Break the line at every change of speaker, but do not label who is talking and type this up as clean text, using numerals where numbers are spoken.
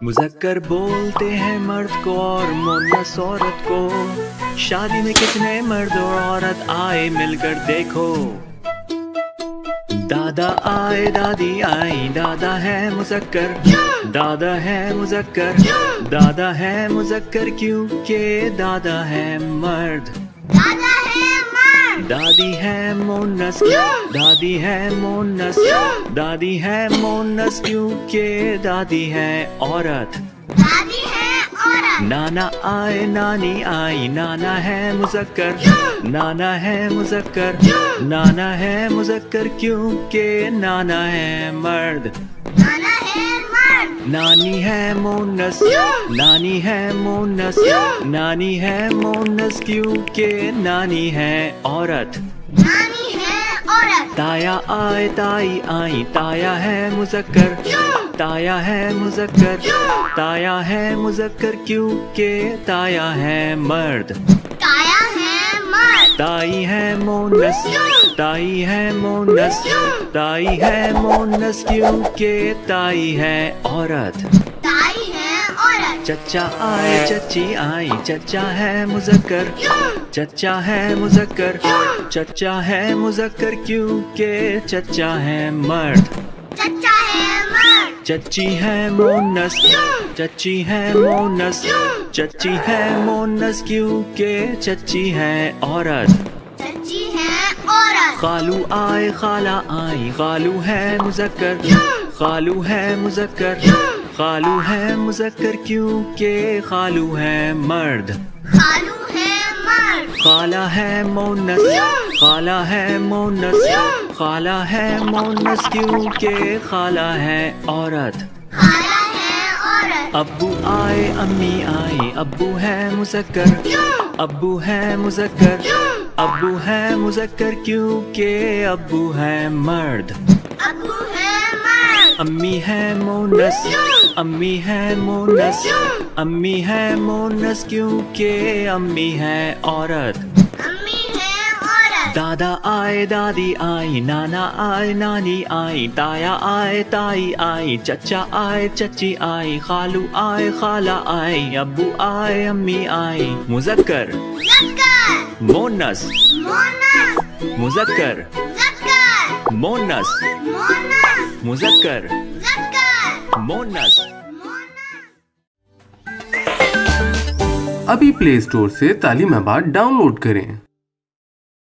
مذکر بولتے ہیں مرد کو اور مونس عورت کو. شادی میں کتنے مرد اور عورت آئے مل کر دیکھو. دادا آئے دادی آئی, دادا ہے مذکر, دادا ہے مذکر, دادا ہے مذکر کیونکہ دادا ہے مرد. دادی ہے مونس, دادی ہے مونس, دادی ہے مونس کیونکہ دادی ہے عورت. نانا آئے نانی آئی, نانا ہے مذکر, نانا ہے مذکر, نانا ہے مذکر کیونکہ نانا ہے مرد. نانی ہے مونس, نانی ہے مونس, نانی ہے مونس کیونکہ نانی ہے عورت. تایا آئے تائی آئی, تایا ہے مذکر, تایا ہے مذکر, تایا ہے مذکر کیونکہ تایا ہے مرد. تائی ہے مونس, تائی ہے مونس, تائی ہے مونس کیونکہ تائی ہے عورت. چچا آئے چچی آئی, چچا ہے مذکر, چچا ہے مذکر, چچا ہے مذکر کیونکہ چچا ہے مرد. چچی ہے مونس, چچی ہے مونس, چچی ہے مونس کیونکہ چچی ہے عورت. خالو آئے خالہ آئی, خالو ہے مذکر, خالو ہے مذکر, خالو ہے مذکر کیونکہ خالو ہے مرد. خالہ ہے مونس, خالہ ہے مونس, خالہ ہے مونس کیونکہ خالہ ہے عورت. ابو آئے امی آئی, ابو ہے مذکر, ابو ہے مذکر, ابو ہے مذکر کیونکہ ابو ہے مرد. امی ہے مونس, امی ہے مونس, امی ہے مونس کیونکہ امی ہے عورت. دادا آئے دادی آئی, نانا آئے نانی آئی, تایا آئے تائی آئی, چچا آئے چچی آئی, خالو آئے خالہ آئی, ابو آئے امی آئی. مذکر مونس, مذکر مونس, مذکر مونس.
ابھی پلے اسٹور سے تعلیم آباد ڈاؤن لوڈ کریں.